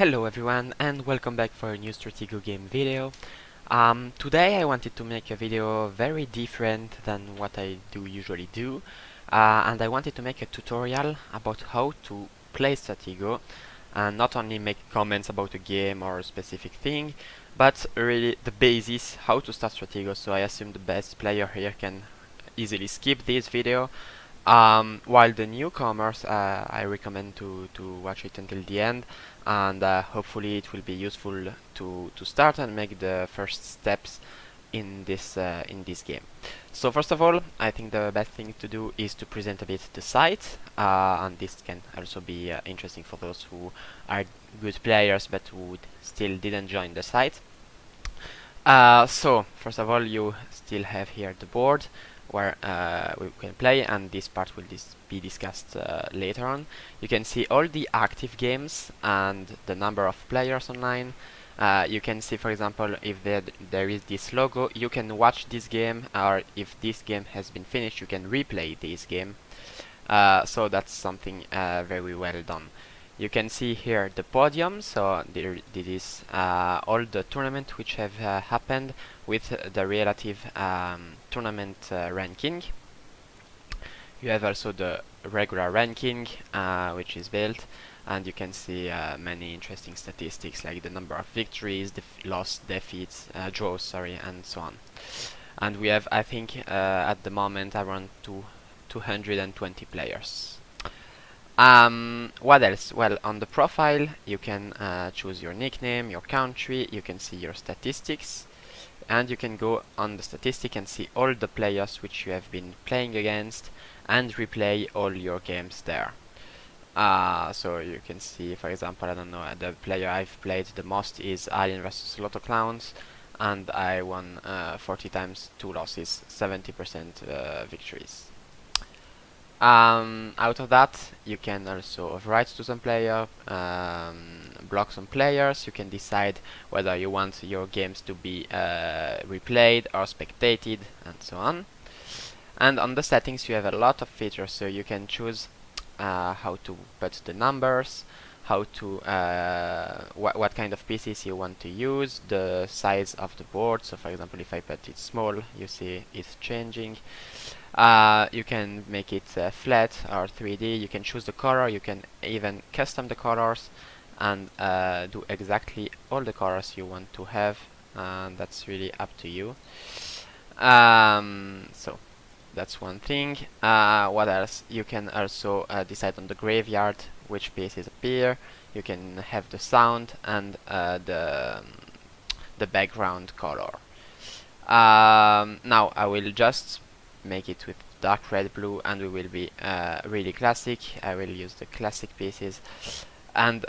Hello everyone and welcome back for a new Stratego game video. Today I wanted to make a video very different than what I usually do, and I wanted to make a tutorial about how to play Stratego and not only make comments about a game or a specific thing, but really the basis, how to start Stratego. So I assume the best player here can easily skip this video. While the newcomers, I recommend to watch it until the end, and hopefully it will be useful to start and make the first steps in this game. So first of all, I think the best thing to do is to present a bit the site, and this can also be interesting for those who are good players but who still didn't join the site. So first of all, you still have here the board where we can play, and this part will be discussed later on. You can see all the active games and the number of players online. You can see, for example, if there is this logo, you can watch this game, or if this game has been finished, you can replay this game. So that's something very well done. You can see here the podium, so this is all the tournament which have happened with the relative tournament ranking. You have also the regular ranking which is built, and you can see many interesting statistics like the number of victories, loss, defeats, draws, sorry, and so on. And we have, I think, at the moment around 220 players. What else? Well, on the profile you can choose your nickname, your country, you can see your statistics, and you can go on the statistic and see all the players which you have been playing against and replay all your games there. So you can see, for example, I don't know, the player I've played the most is Alien vs Lotto Clowns, and I won 40 times, 2 losses, 70% victories. Out of that, you can also write to some player, block some players. You can decide whether you want your games to be replayed or spectated, and so on. And on the settings you have a lot of features, so you can choose how to put the numbers, how to what kind of pieces you want to use, the size of the board. So for example, if I put it small, you see it's changing. You can make it flat or 3D. You can choose the color. You can even custom the colors and do exactly all the colors you want to have, and that's really up to you. So that's one thing. What else? You can also decide on the graveyard which pieces appear. You can have the sound and the background color. Now I will just make it with dark red blue, and we will be really classic. I will use the classic pieces, and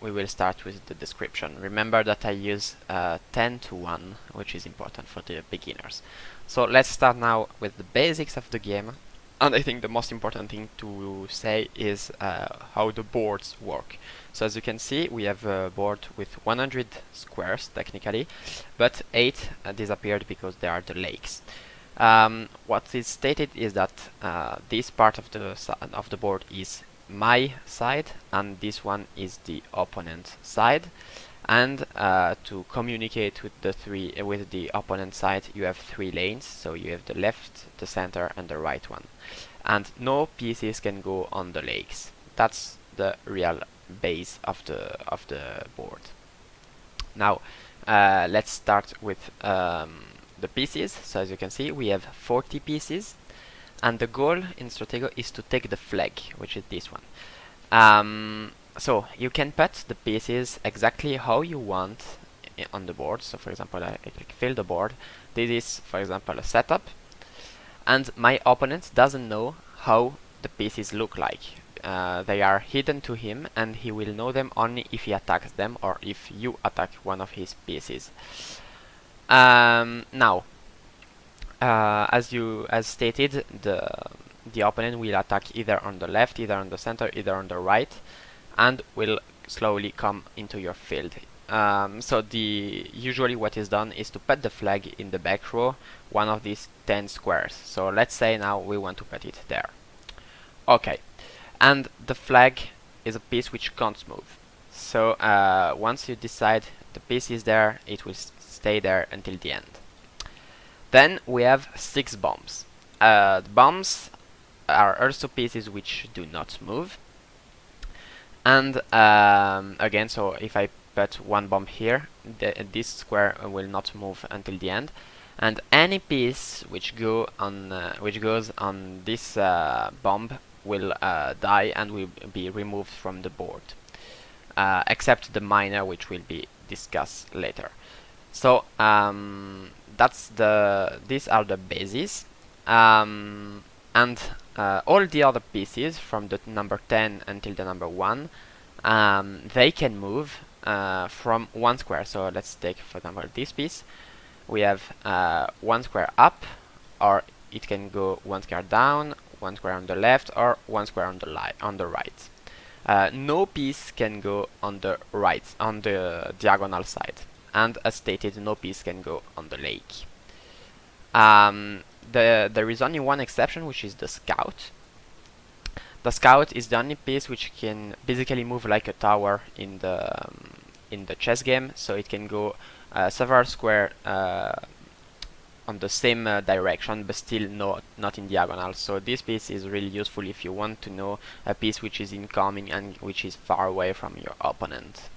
we will start with the description. Remember that I use 10:1, which is important for the beginners. So let's start now with the basics of the game, and I think the most important thing to say is how the boards work. So as you can see, we have a board with 100 squares technically, but 8 disappeared because they are the lakes. What is stated is that this part of the board is my side, and this one is the opponent side. And to communicate with the opponent side, you have 3 lanes. So you have the left, the center, and the right one. And no pieces can go on the lakes. That's the real base of the board. Now let's start with the pieces. So as you can see, we have 40 pieces, and the goal in Stratego is to take the flag, which is this one. So you can put the pieces exactly how you want on the board. So for example, I click fill the board. This is, for example, a setup, and my opponent doesn't know how the pieces look like. They are hidden to him, and he will know them only if he attacks them or if you attack one of his pieces. Now, as stated, the opponent will attack either on the left, either on the center, either on the right, and will slowly come into your field. So usually what is done is to put the flag in the back row, one of these 10 squares. So let's say now we want to put it there. Okay, and the flag is a piece which can't move. So once you decide the piece is there, it will stay there until the end. Then we have 6 bombs. The bombs are also pieces which do not move. And again, so if I put one bomb here, this square will not move until the end. And any piece which goes on this bomb will die and will be removed from the board, except the miner, which will be discussed later. So these are the bases, and all the other pieces from the number 10 until the number 1, they can move from one square. So let's take, for example, this piece. We have one square up, or it can go one square down, one square on the left, or one square on the right. No piece can go on the right, on the diagonal side, and as stated, no piece can go on the lake. There is only one exception, which is the scout. The scout is the only piece which can basically move like a tower in the chess game, so it can go several square on the same direction, but still not in diagonal. So this piece is really useful if you want to know a piece which is incoming and which is far away from your opponent.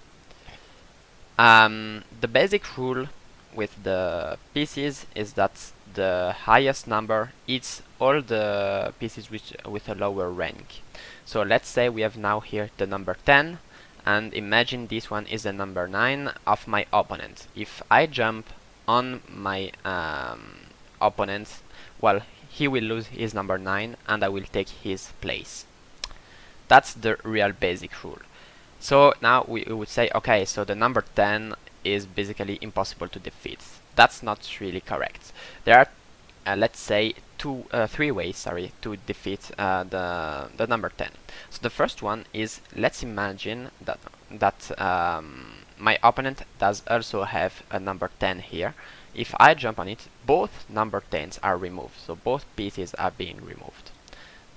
The basic rule with the pieces is that the highest number eats all the pieces with a lower rank. So let's say we have now here the number 10, and imagine this one is the number 9 of my opponent. If I jump on my opponent, well, he will lose his number 9 and I will take his place. That's the real basic rule. So now we would say, okay, so the number 10 is basically impossible to defeat. That's not really correct. There are, let's say, three ways, to defeat the number 10. So the first one is, let's imagine that my opponent does also have a number 10 here. If I jump on it, both number 10s are removed, so both pieces are being removed.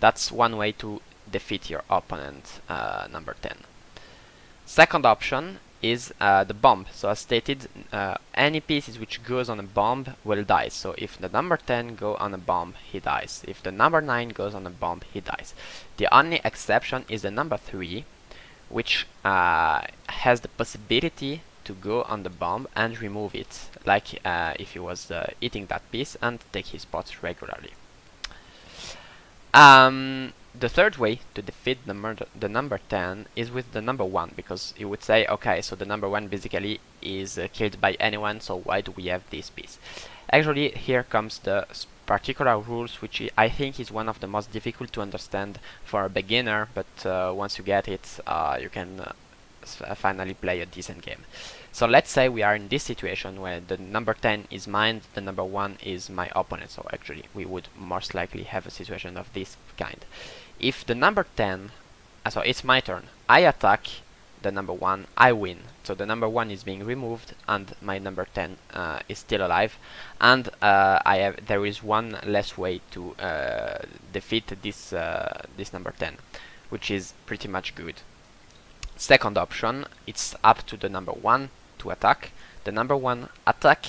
That's one way to defeat your opponent number 10. Second option is the bomb. So as stated, any pieces which goes on a bomb will die. So if the number 10 go on a bomb, he dies. If the number 9 goes on a bomb, he dies. The only exception is the number 3, which has the possibility to go on the bomb and remove it, like if he was eating that piece, and take his spot regularly. The third way to defeat the number 10 is with the number 1, because you would say, okay, so the number 1 basically is killed by anyone, so why do we have this piece? Actually, here comes the particular rules, which I think is one of the most difficult to understand for a beginner, but once you get it, you can finally play a decent game. So let's say we are in this situation where the number 10 is mine, the number 1 is my opponent. So actually we would most likely have a situation of this kind. If the number 10, so it's my turn, I attack the number 1, I win. So the number 1 is being removed and my number 10 is still alive, and there is one less way to defeat this number 10, which is pretty much good. Second option, it's up to the number 1 to attack. The number 1 attack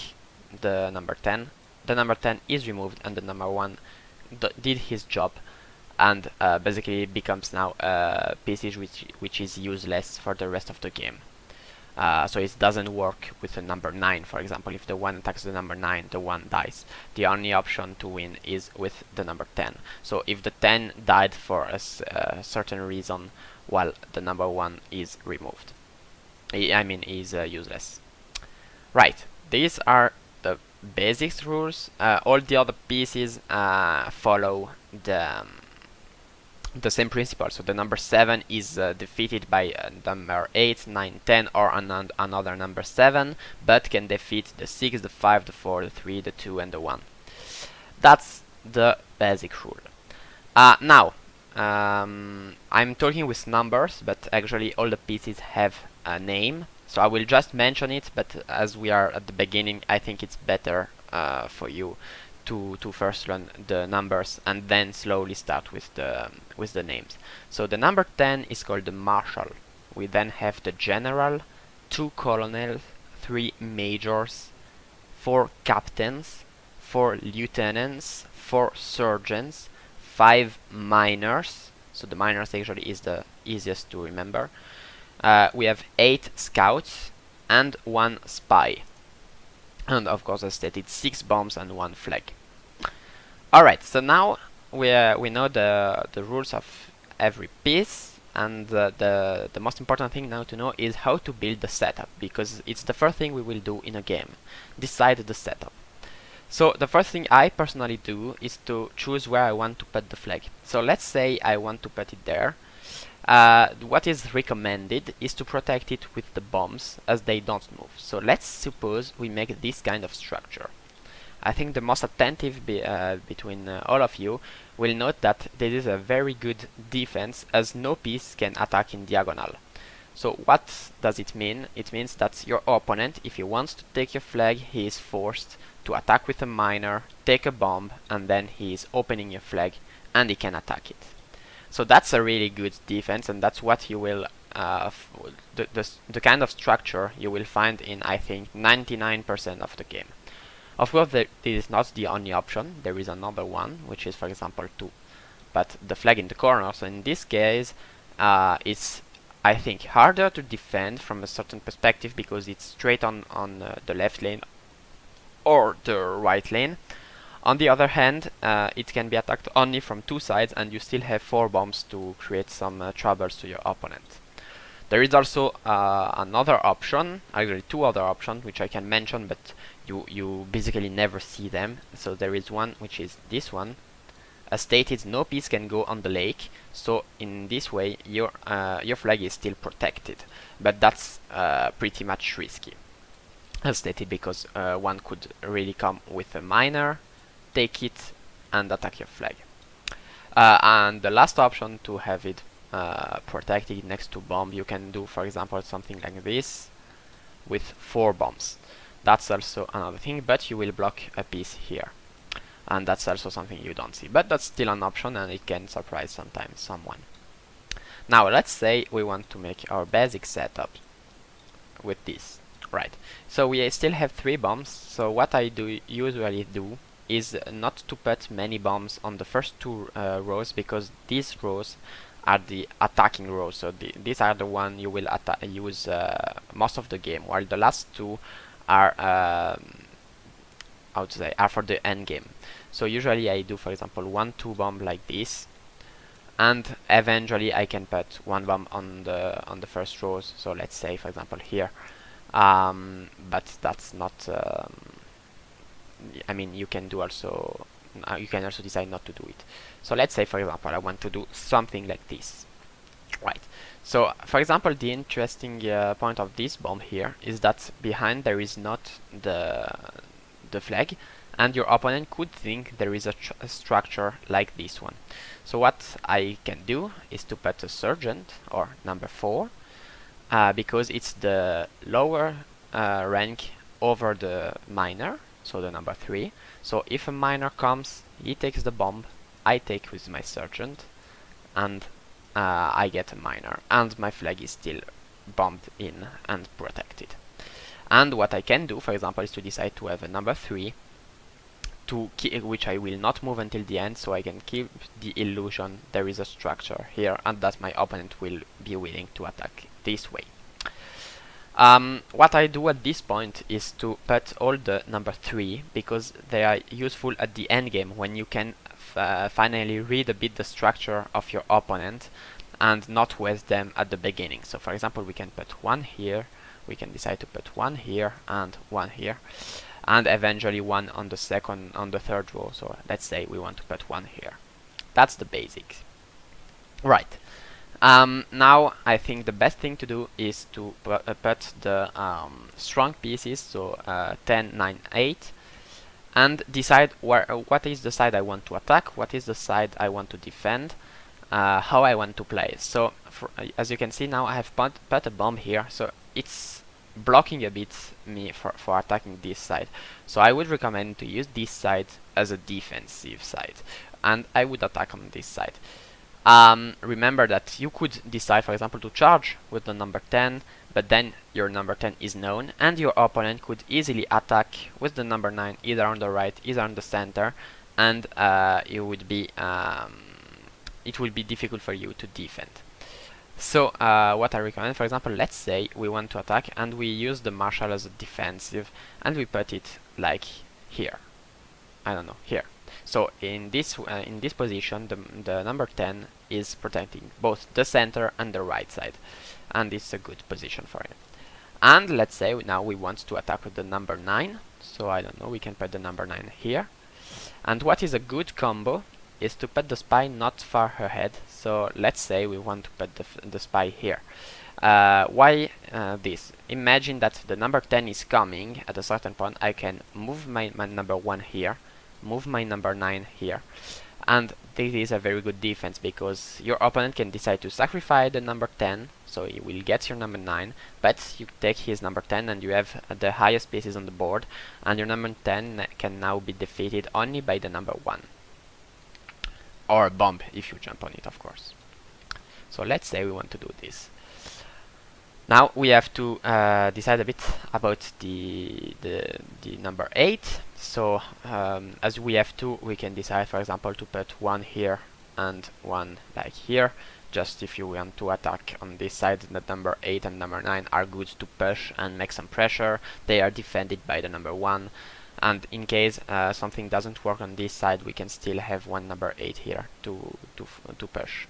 the number 10, the number 10 is removed, and the number 1 did his job, and basically becomes now a piece which is useless for the rest of the game. So it doesn't work with the number 9, for example. If the 1 attacks the number 9, the 1 dies. The only option to win is with the number 10. So if the 10 died for a certain reason, well, the number 1 is removed. I mean, is useless. Right, these are the basics rules. All the other pieces follow the same principle. So the number 7 is defeated by number 8, 9, 10, or another number 7, but can defeat the 6, the 5, the 4, the 3, the 2, and the 1. That's the basic rule. Now, I'm talking with numbers, but actually all the pieces have a name, so I will just mention it, but as we are at the beginning, I think it's better for you to first learn the numbers and then slowly start with the names. So the number 10 is called the marshal. We then have the general, 2 colonels, 3 majors, 4 captains, 4 lieutenants, 4 sergeants, 5 minors. So the minors actually is the easiest to remember. We have 8 scouts and 1 spy. And of course, as stated, 6 bombs and 1 flag. Alright, so now we know the rules of every piece, and the most important thing now to know is how to build the setup, because it's the first thing we will do in a game. Decide the setup. So the first thing I personally do is to choose where I want to put the flag. So let's say I want to put it there. What is recommended is to protect it with the bombs, as they don't move. So let's suppose we make this kind of structure. I think the most attentive between all of you will note that this is a very good defense, as no piece can attack in diagonal. So what does it mean? It means that your opponent, if he wants to take your flag, he is forced to attack with a minor, take a bomb, and then he is opening your flag and he can attack it. So that's a really good defense, and that's what you will the kind of structure you will find in, I think, 99% of the game. Of course, this is not the only option. There is another one, which is, for example, to put the flag in the corner. So in this case, it's, I think, harder to defend from a certain perspective because it's straight on the left lane or the right lane. On the other hand, it can be attacked only from 2 sides, and you still have 4 bombs to create some troubles to your opponent. There is also another option, actually 2 other options, which I can mention, but you basically never see them. So there is one, which is this one. As stated, no piece can go on the lake, so in this way your flag is still protected, but that's pretty much risky. As stated, because one could really come with a miner, take it, and attack your flag. And the last option, to have it protected next to bomb, you can do, for example, something like this with 4 bombs. That's also another thing, but you will block a piece here, and that's also something you don't see, but that's still an option, and it can surprise sometimes someone. Now let's say we want to make our basic setup with this. Right, so we still have 3 bombs. So what I usually do is not to put many bombs on the first 2 rows, because these rows are the attacking rows, so these are the one you will use most of the game, while the last 2 are how to say, are for the end game. So usually I do, for example, 1-2 bomb like this, and eventually I can put 1 bomb on the first rows. So let's say, for example, here, but that's not. I mean, you can do also. You can also decide not to do it. So let's say, for example, I want to do something like this. Right. So, for example, the interesting point of this bomb here is that behind there is not the flag, and your opponent could think there is a structure like this one. So what I can do is to put a sergeant, or number 4, because it's the lower rank over the miner, so the number 3. So if a miner comes, he takes the bomb, I take with my sergeant, and I get a miner, and my flag is still bombed in and protected. And what I can do, for example, is to decide to have a number 3, which I will not move until the end, so I can keep the illusion there is a structure here, and that my opponent will be willing to attack this way. What I do at this point is to put all the number 3, because they are useful at the end game, when you can finally read a bit the structure of your opponent and not waste them at the beginning. So for example, we can put 1 here, we can decide to put 1 here and 1 here, and eventually 1 on the third row. So let's say we want to put 1 here. That's the basics. Right. Now I think the best thing to do is to put the strong pieces, so 10, 9, 8, and decide what is the side I want to attack, what is the side I want to defend, how I want to play. So as you can see now, I have put a bomb here, so it's blocking a bit me for attacking this side. So I would recommend to use this side as a defensive side, and I would attack on this side. Remember that you could decide, for example, to charge with the number 10, but then your number 10 is known, and your opponent could easily attack with the number 9 either on the right, either on the center, and it would be difficult for you to defend. So what I recommend, for example, let's say we want to attack and we use the marshal as a defensive, and we put it like here. I don't know, here. So in this position, the number 10 is protecting both the center and the right side, and it's a good position for it. And let's say now we want to attack with the number 9. So I don't know, we can put the number 9 here. And what is a good combo is to put the spy not far ahead. So let's say we want to put the spy here. Why this? Imagine that the number 10 is coming at a certain point. I can move my number 1 here, move my number 9 here, and this is a very good defense because your opponent can decide to sacrifice the number 10, so he will get your number 9, but you take his number 10 and you have the highest pieces on the board, and your number 10 can now be defeated only by the number 1. Or a bomb if you jump on it, of course. So let's say we want to do this. Now we have to decide a bit about the number 8. So as we have 2, we can decide, for example, to put 1 here and 1 like here. Just if you want to attack on this side, the number 8 and number 9 are good to push and make some pressure. They are defended by the number 1. And in case something doesn't work on this side, we can still have one number 8 here to push.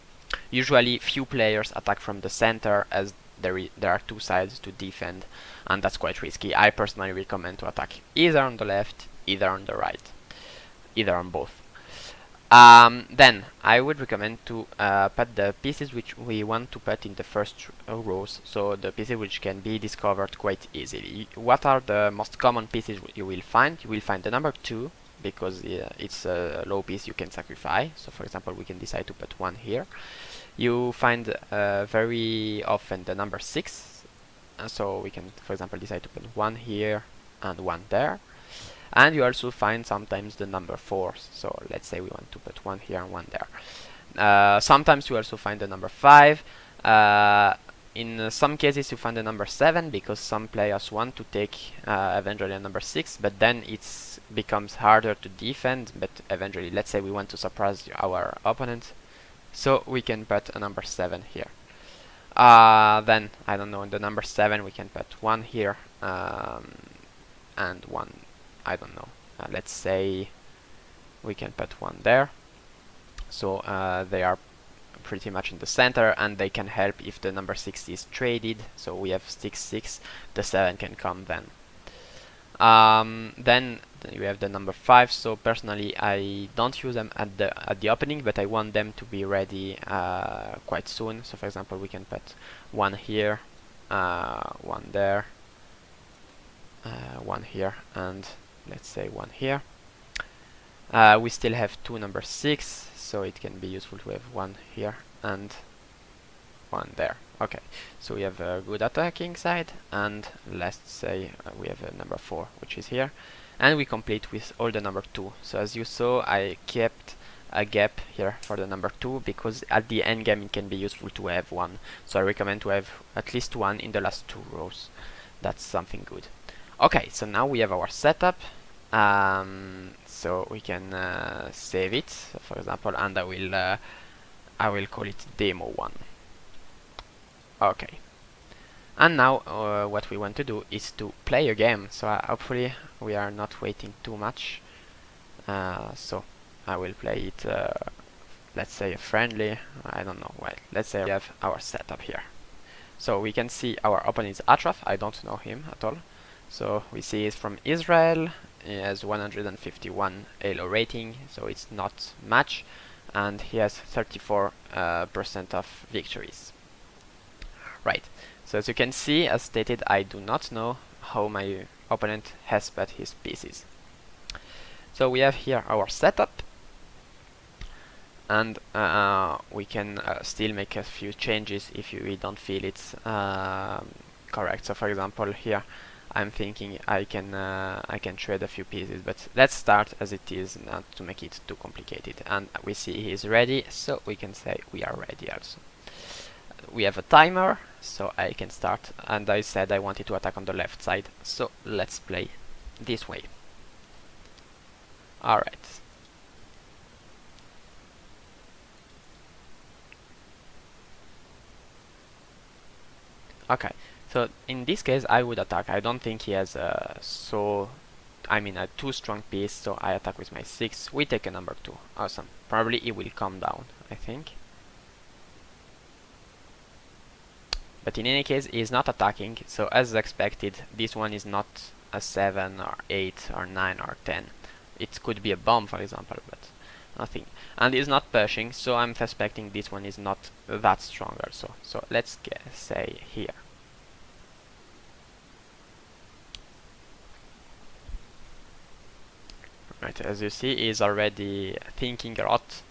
Usually few players attack from the center, as there are 2 sides to defend, and that's quite risky. I personally recommend to attack either on the left, either on the right, either on both. Then I would recommend to put the pieces which we want to put in the first rows, so the pieces which can be discovered quite easily. What are the most common pieces you will find? You will find the number 2, because it's a low piece you can sacrifice. So for example, we can decide to put 1 here. You find very often the number 6, so we can, for example, decide to put 1 here and 1 there. And you also find sometimes the number 4, so let's say we want to put 1 here and 1 there. Sometimes you also find the number 5. In some cases you find the number 7, because some players want to take eventually a number 6, but then it becomes harder to defend. But eventually, let's say we want to surprise our opponent, so we can put a number 7 here. Then, I don't know, in the number 7 we can put 1 here, and 1, I don't know, let's say we can put 1 there. So they are pretty much in the center, and they can help if the number 6 is traded. So we have 6, 6, the 7 can come then. Then you have the number 5. So personally I don't use them at the opening, but I want them to be ready quite soon. So for example, we can put 1 here, 1 there, 1 here, and let's say 1 here. We still have 2 number 6, so it can be useful to have 1 here and 1 there. Okay, so we have a good attacking side, and let's say we have a number 4, which is here, and we complete with all the number 2. So as you saw, I kept a gap here for the number 2, because at the end game it can be useful to have 1. So I recommend to have at least 1 in the last 2 rows. That's something good. Okay, so now we have our setup. So we can save it, for example, and I will call it demo 1. Okay, and now what we want to do is to play a game. So hopefully we are not waiting too much. So I will play it, let's say a friendly, I don't know, well, let's say we have our setup here. So we can see our opponent is Atraf. I don't know him at all. So we see he's from Israel. He has 151 Elo rating, so it's not much, and he has 34% of victories. Right, so as you can see, as stated, I do not know how my opponent has put his pieces. So we have here our setup, and we can still make a few changes if we don't feel it's correct. So for example here I'm thinking I can trade a few pieces, but let's start as it is, not to make it too complicated. And we see he's ready, so we can say we are ready also. We have a timer, so I can start, and I said I wanted to attack on the left side, so let's play this way. Alright. Okay, so in this case I would attack. I don't think he has a a too strong piece, so I attack with my 6. We take a number 2. Awesome. Probably he will come down, I think. But in any case, he is not attacking, so as expected, this one is not a 7 or 8 or 9 or 10. It could be a bomb, for example, but nothing. And he's not pushing, so I'm suspecting this one is not that strong also. So let's say here. Right, as you see, he's already thinking a lot.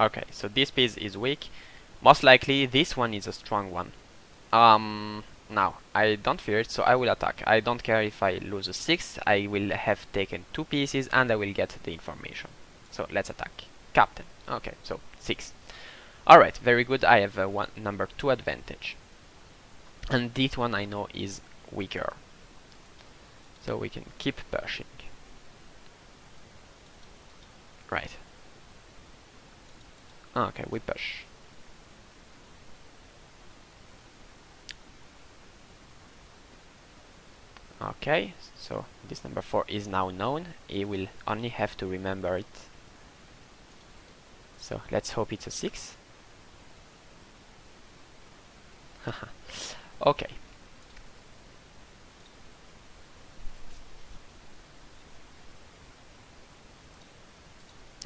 Okay, so this piece is weak. Most likely, this one is a strong one. Now, I don't fear it, so I will attack. I don't care if I lose a 6, I will have taken 2 pieces and I will get the information. So let's attack. Captain. Okay, so 6. Alright, very good, I have a number 2 advantage. And this one I know is weaker. So we can keep pushing. Right. Okay, we push. Okay, so this number 4 is now known. He will only have to remember it. So let's hope it's a 6. Okay.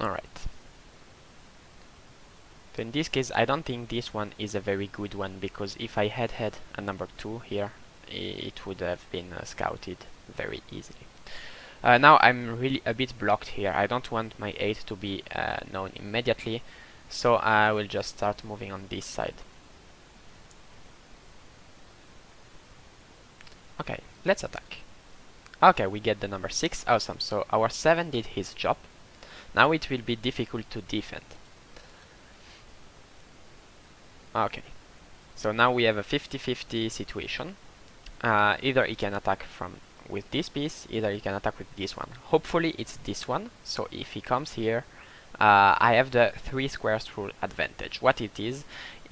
Alright. So in this case, I don't think this one is a very good one, because if I had a number 2 here, it would have been scouted very easily. Now I'm really a bit blocked here. I don't want my 8 to be known immediately, so I will just start moving on this side. Okay, let's attack. Okay, we get the number 6, awesome. So our 7 did his job. Now it will be difficult to defend. Okay, so now we have a 50-50 situation. Either he can attack with this piece, either he can attack with this one. Hopefully it's this one, so if he comes here, I have the 3 squares rule advantage. What it is,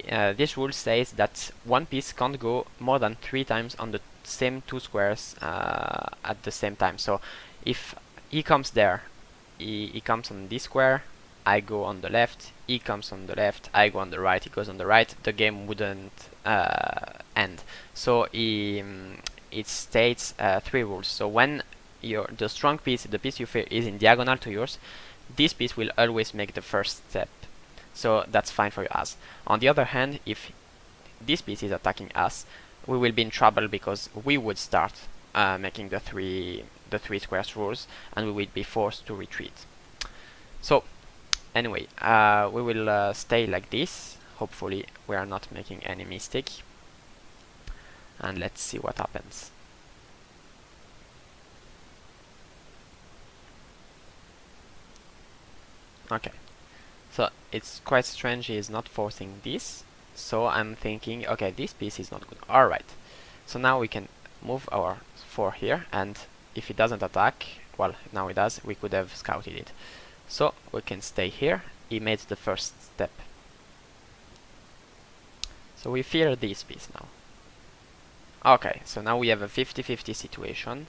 this rule says that one piece can't go more than 3 times on the same 2 squares at the same time. So if he comes there, he comes on this square, I go on the left, he comes on the left, I go on the right, he goes on the right, the game wouldn't end. So it states 3 rules. So when the strong piece, the piece you fear, is in diagonal to yours, this piece will always make the first step. So that's fine for us. On the other hand, if this piece is attacking us, we will be in trouble, because we would start making the three squares rules, and we will be forced to retreat. So anyway, we will stay like this. Hopefully we are not making any mistake, and let's see what happens. Okay, so it's quite strange he is not forcing this, so I'm thinking, okay, this piece is not good. Alright, so now we can move our 4 here, and if he doesn't attack, well, now he does, we could have scouted it. So we can stay here. He made the first step. So we fear this piece now. Okay, so now we have a 50-50 situation.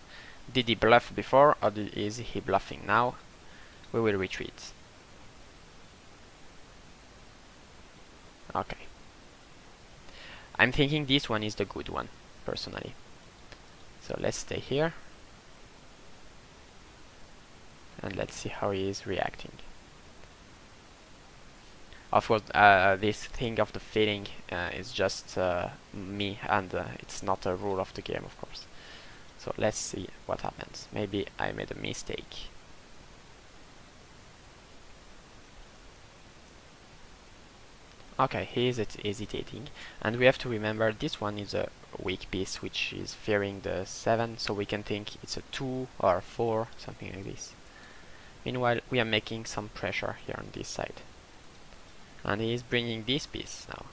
Did he bluff before, or is he bluffing now? We will retreat. Okay. I'm thinking this one is the good one, personally. So let's stay here. And let's see how he is reacting. Of course, this thing of the feeling is just me, and it's not a rule of the game, of course. So let's see what happens. Maybe I made a mistake. Okay, he is hesitating, and we have to remember this one is a weak piece which is fearing the 7, so we can think it's a 2 or a 4, something like this. Meanwhile, we are making some pressure here on this side, and he is bringing this piece now.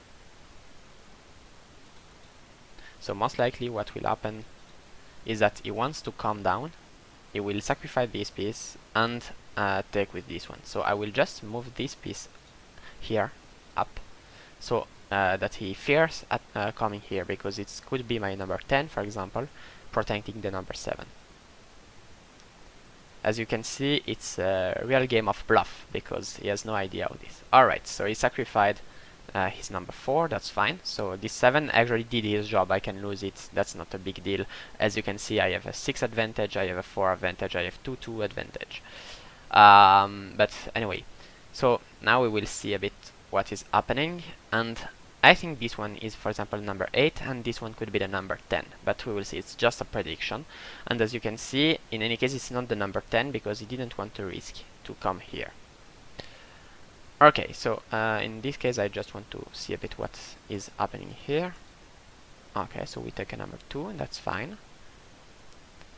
So most likely what will happen is that he wants to calm down, he will sacrifice this piece and take with this one. So I will just move this piece here up, so that he fears at coming here, because it could be my number 10, for example, protecting the number 7. As you can see, it's a real game of bluff, because he has no idea of this. Alright, so he sacrificed his number 4, that's fine. So this 7 actually did his job, I can lose it, that's not a big deal. As you can see, I have a 6 advantage, I have a 4 advantage, I have 2 advantage. But anyway, so now we will see a bit what is happening, and I think this one is, for example, number 8, and this one could be the number 10, but we will see, it's just a prediction. And as you can see, in any case, it's not the number 10, because he didn't want to risk to come here. Okay, so in this case, I just want to see a bit what is happening here. Okay, so we take a number 2, and that's fine.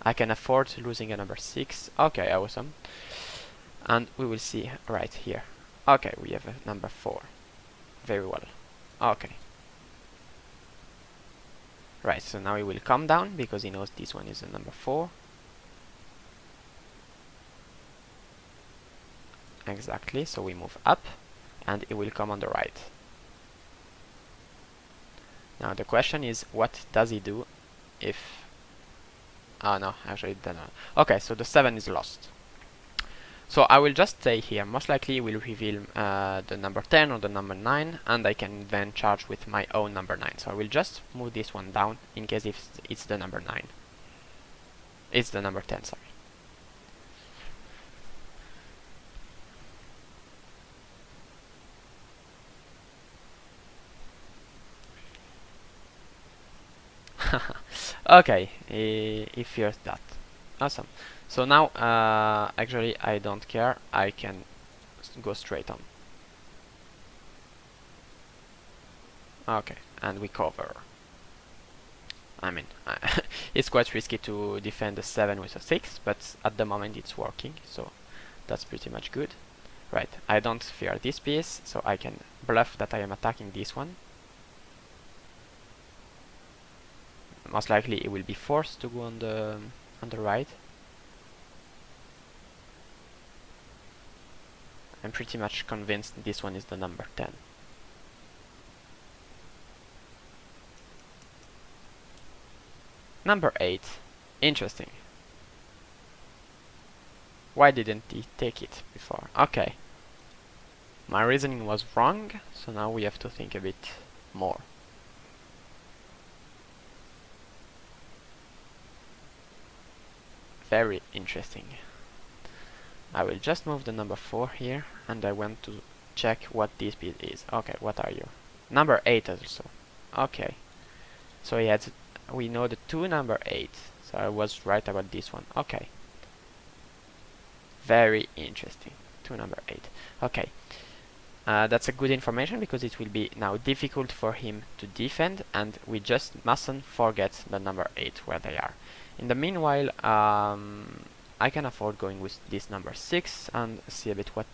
I can afford losing a number 6. Okay, awesome. And we will see right here. Okay, we have a number 4. Very well. Okay. Right, so now he will come down, because he knows this one is a number 4. Exactly, so we move up, and it will come on the right. Now the question is, what does he do if... Oh no, actually it doesn't. Okay, so the 7 is lost. So I will just stay here. Most likely it will reveal the number 10 or the number 9, and I can then charge with my own number 9. So I will just move this one down in case if it's the number 9. It's the number 10, sorry. Okay, he fears that. Awesome. So now, actually, I don't care. I can go straight on. Okay, and we cover. I mean, it's quite risky to defend a 7 with a 6, but at the moment it's working, so that's pretty much good. Right, I don't fear this piece, so I can bluff that I am attacking this one. Most likely it will be forced to go on the right. I'm pretty much convinced this one is the number 10. Number 8. Interesting. Why didn't he take it before? Okay. My reasoning was wrong, so now we have to think a bit more. Very interesting. I will just move the number 4 here, and I want to check what this bit is. Okay, what are you? Number 8 also. Okay. So he had, we know the 2 number 8. So I was right about this one. Okay. Very interesting. 2 number 8. Okay. That's a good information, because it will be now difficult for him to defend, and we just mustn't forget the number 8 where they are. In the meanwhile, I can afford going with this number 6 and see a bit what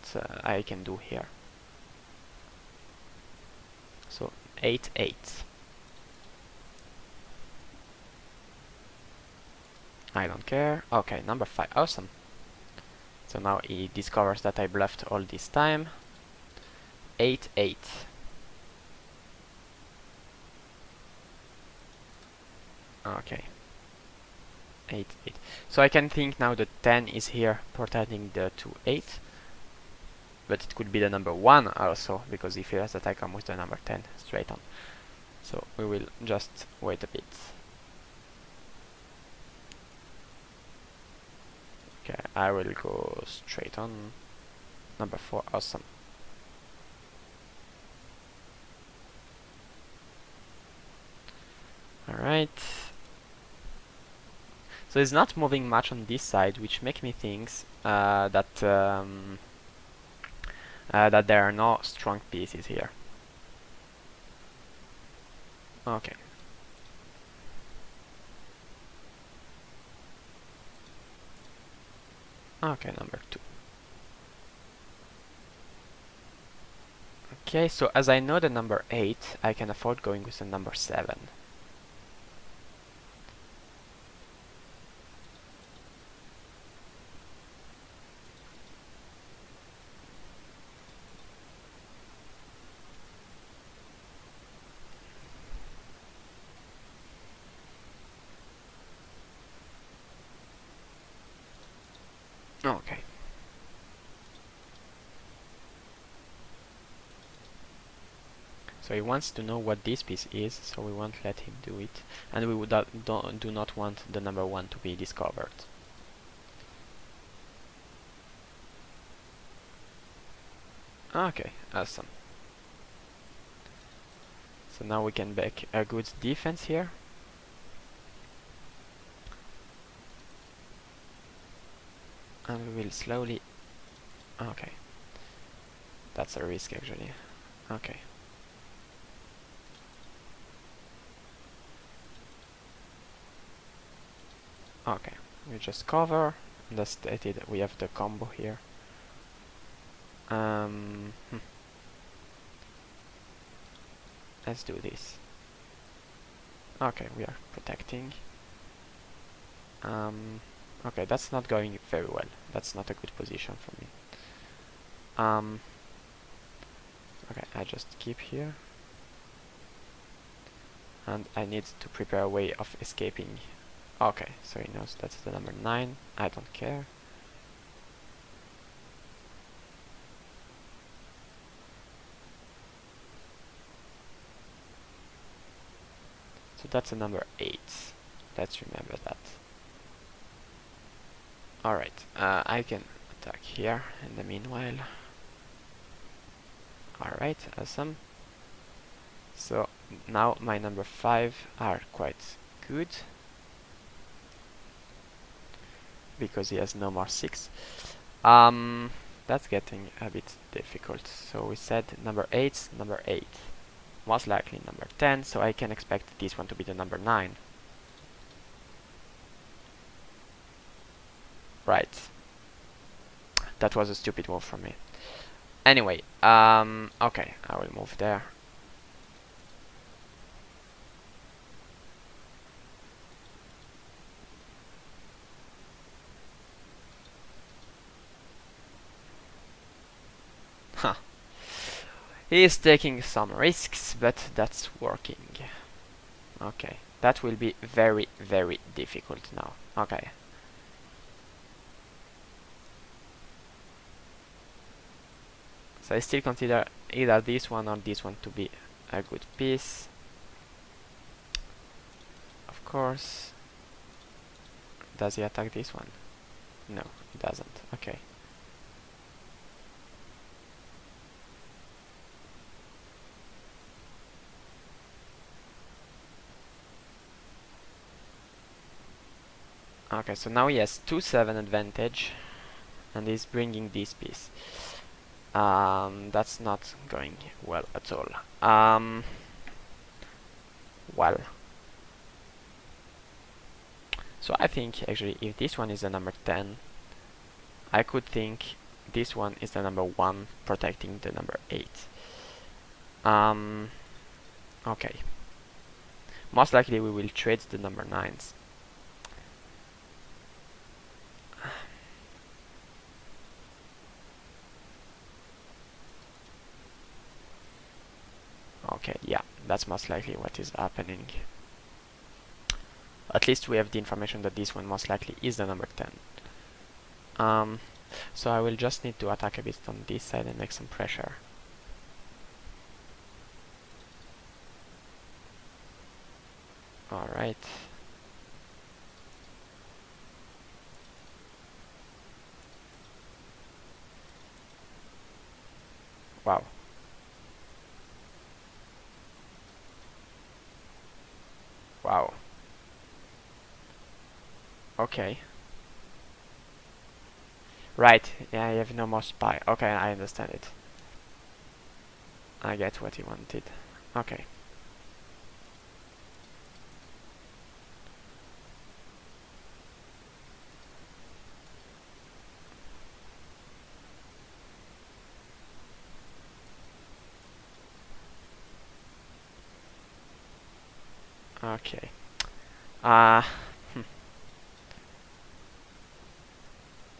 I can do here. So 8, 8. I don't care. Okay, number 5. Awesome. So now he discovers that I bluffed all this time. 8, 8. Okay. 8, 8. So I can think now the 10 is here protecting the 2, 8. But it could be the number 1 also, because he fears that I come with the number 10 straight on. So we will just wait a bit. Okay, I will go straight on. Number 4, awesome. Alright. So it's not moving much on this side, which makes me think that there are no strong pieces here. Okay. Okay, number 2. Okay, so as I know the number 8, I can afford going with the number 7. Okay. So he wants to know what this piece is, so we won't let him do it. And we would do not want the number 1 to be discovered. Okay, awesome. So now we can make a good defense here. And we will slowly... Okay. That's a risk actually. Okay. Okay. We just cover. And as stated, we have the combo here. Let's do this. Okay, we are protecting. Okay, that's not going very well. That's not a good position for me. Okay, I just keep here. And I need to prepare a way of escaping. Okay, so he knows that's the number 9. I don't care. So that's a number 8. Let's remember that. Alright, I can attack here in the meanwhile. Alright, awesome. So now my number 5 are quite good. Because he has no more 6. That's getting a bit difficult. So we said number 8, number 8. Most likely number 10, so I can expect this one to be the number 9. Right. That was a stupid move from me. Anyway, okay, I will move there. Huh. He is taking some risks, but that's working. Okay, that will be very, very difficult now. Okay. So I still consider either this one or this one to be a good piece. Of course. Does he attack this one? No, he doesn't. Okay. Okay, so now he has 2-7 advantage, and he's bringing this piece. That's not going well at all. Well. So I think actually if this one is the number 10, I could think this one is the number 1 protecting the number 8. Okay. Most likely we will trade the number 9s. Okay, yeah, that's most likely what is happening. At least we have the information that this one most likely is the number 10. So I will just need to attack a bit on this side and make some pressure. Alright. Wow. Wow. Okay. Right, yeah, I have no more spy. Okay, I understand it. I get what he wanted. Okay. Okay. Uh, hmm.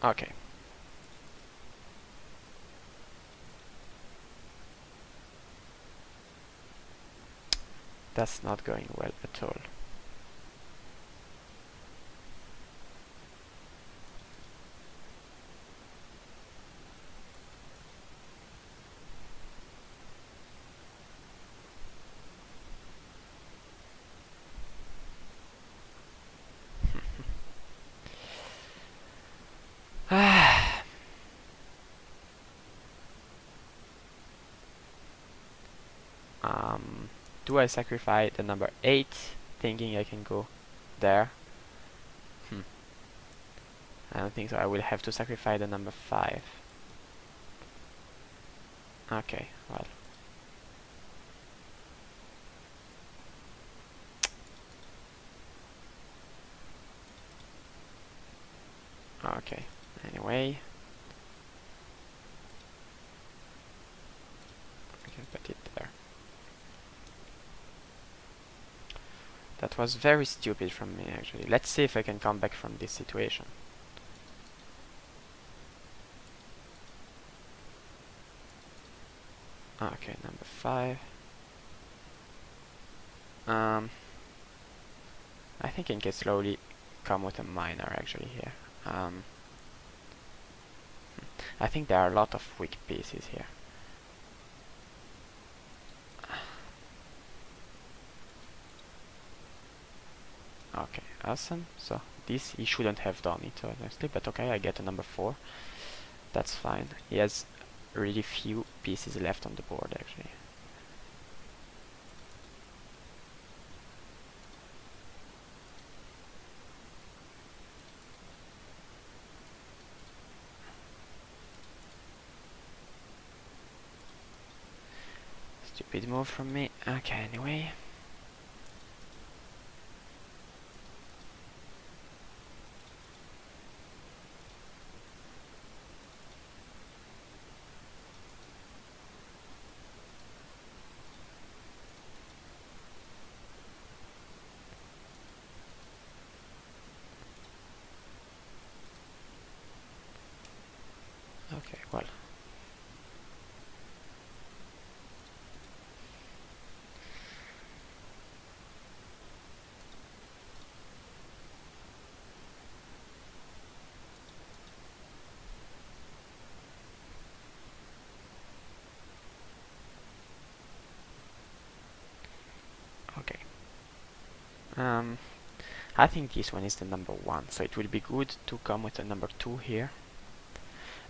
Okay. That's not going well at all. um, do I sacrifice the number 8, thinking I can go there? Hmm. I don't think so. I will have to sacrifice the number 5. Okay, well. Okay, anyway. I can put it there. That was very stupid from me, actually. Let's see if I can come back from this situation. Okay, number 5. I think I can slowly come with a minor, actually, here. I think there are a lot of weak pieces here. Okay, awesome. So this he shouldn't have done it honestly, but okay, I get a number 4. That's fine. He has really few pieces left on the board actually. Stupid move from me. Okay, anyway. Okay, well. Okay. I think this one is the number 1, so it will be good to come with a number 2 here.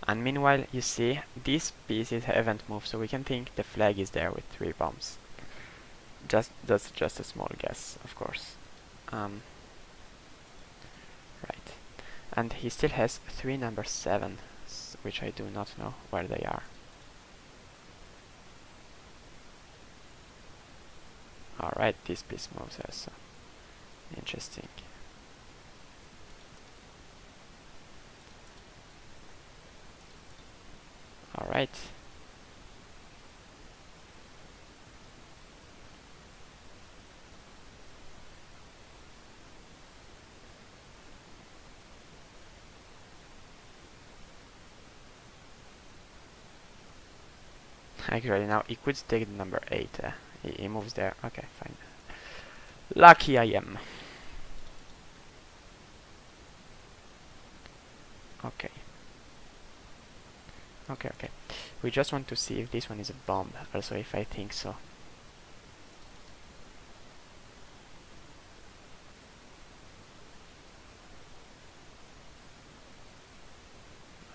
And meanwhile, you see, these pieces haven't moved, so we can think the flag is there with 3 bombs. That's just a small guess, of course. Right. And he still has 3 number 7, which I do not know where they are. Alright, this piece moves also. Interesting. Alright. Actually, now he could take the number 8. He moves there. Okay, fine. Lucky I am. Okay. Okay, okay. We just want to see if this one is a bomb. Also, if I think so.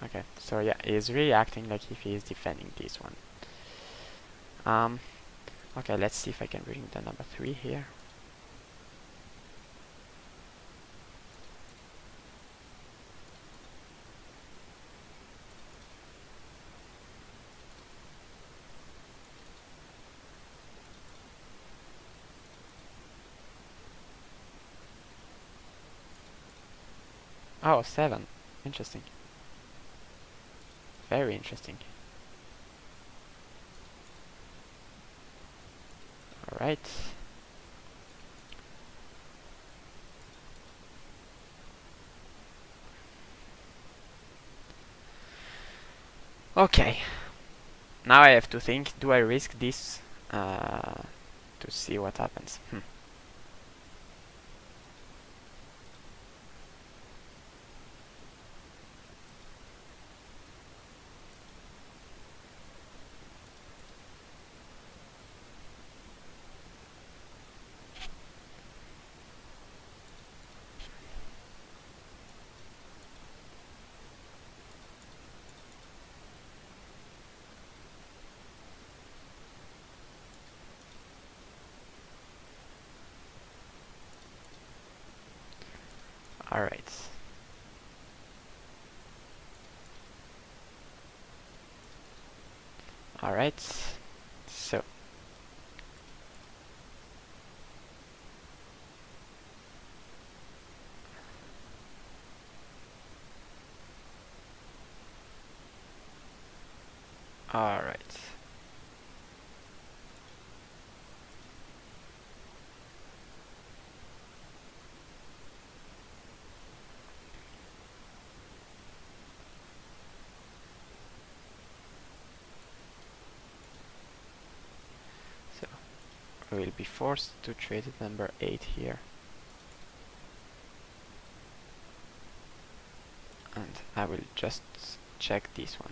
Okay, so yeah, he's really acting like if he is defending this one. Okay, let's see if I can bring the number 3 here. Oh, 7. Interesting. Very interesting. Alright. Okay, now I have to think, do I risk this to see what happens? Alright. Alright, so alright. So we will be forced to trade at number 8 here. And I will just check this one.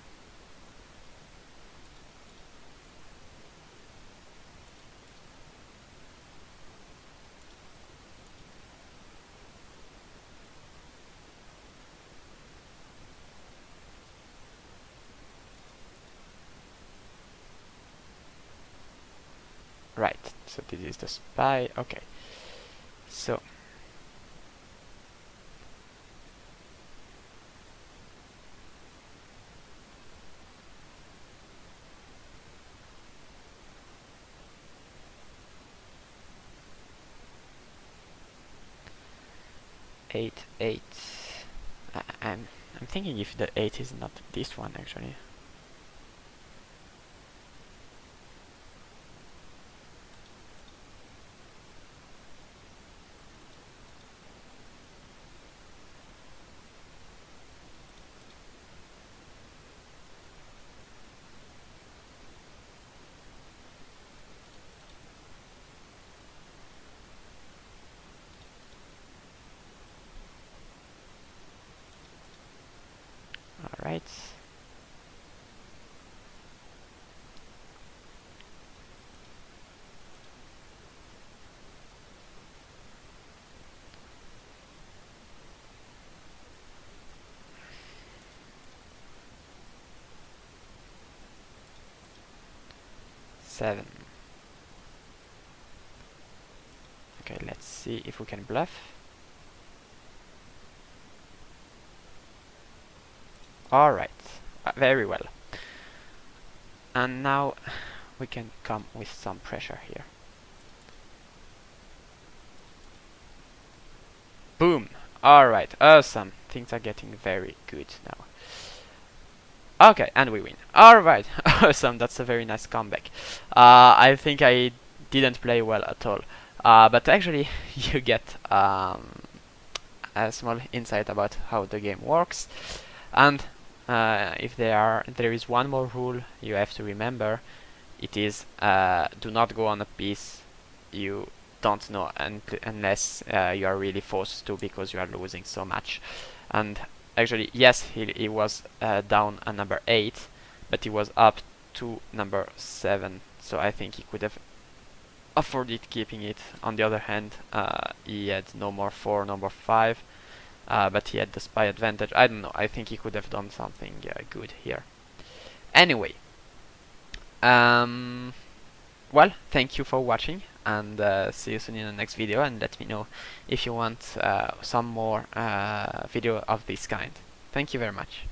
Right, so this is the spy. Okay, so eight, eight. I'm thinking if the 8 is not this one actually. Alright. Seven. Okay, let's see if we can bluff. Alright, very well. And now we can come with some pressure here. Boom! Alright, awesome. Things are getting very good now. Okay, and we win. Alright, awesome. That's a very nice comeback. I think I didn't play well at all. But actually, you get a small insight about how the game works. And if there is one more rule you have to remember, it is do not go on a piece you don't know unless you are really forced to because you are losing so much. And actually, yes, he was down at number 8, but he was up to number 7, so I think he could have afforded keeping it. On the other hand, he had no more 4, number 5, but he had the spy advantage. I don't know, I think he could have done something good here. Anyway, well, thank you for watching, and see you soon in the next video, and let me know if you want some more video of this kind. Thank you very much.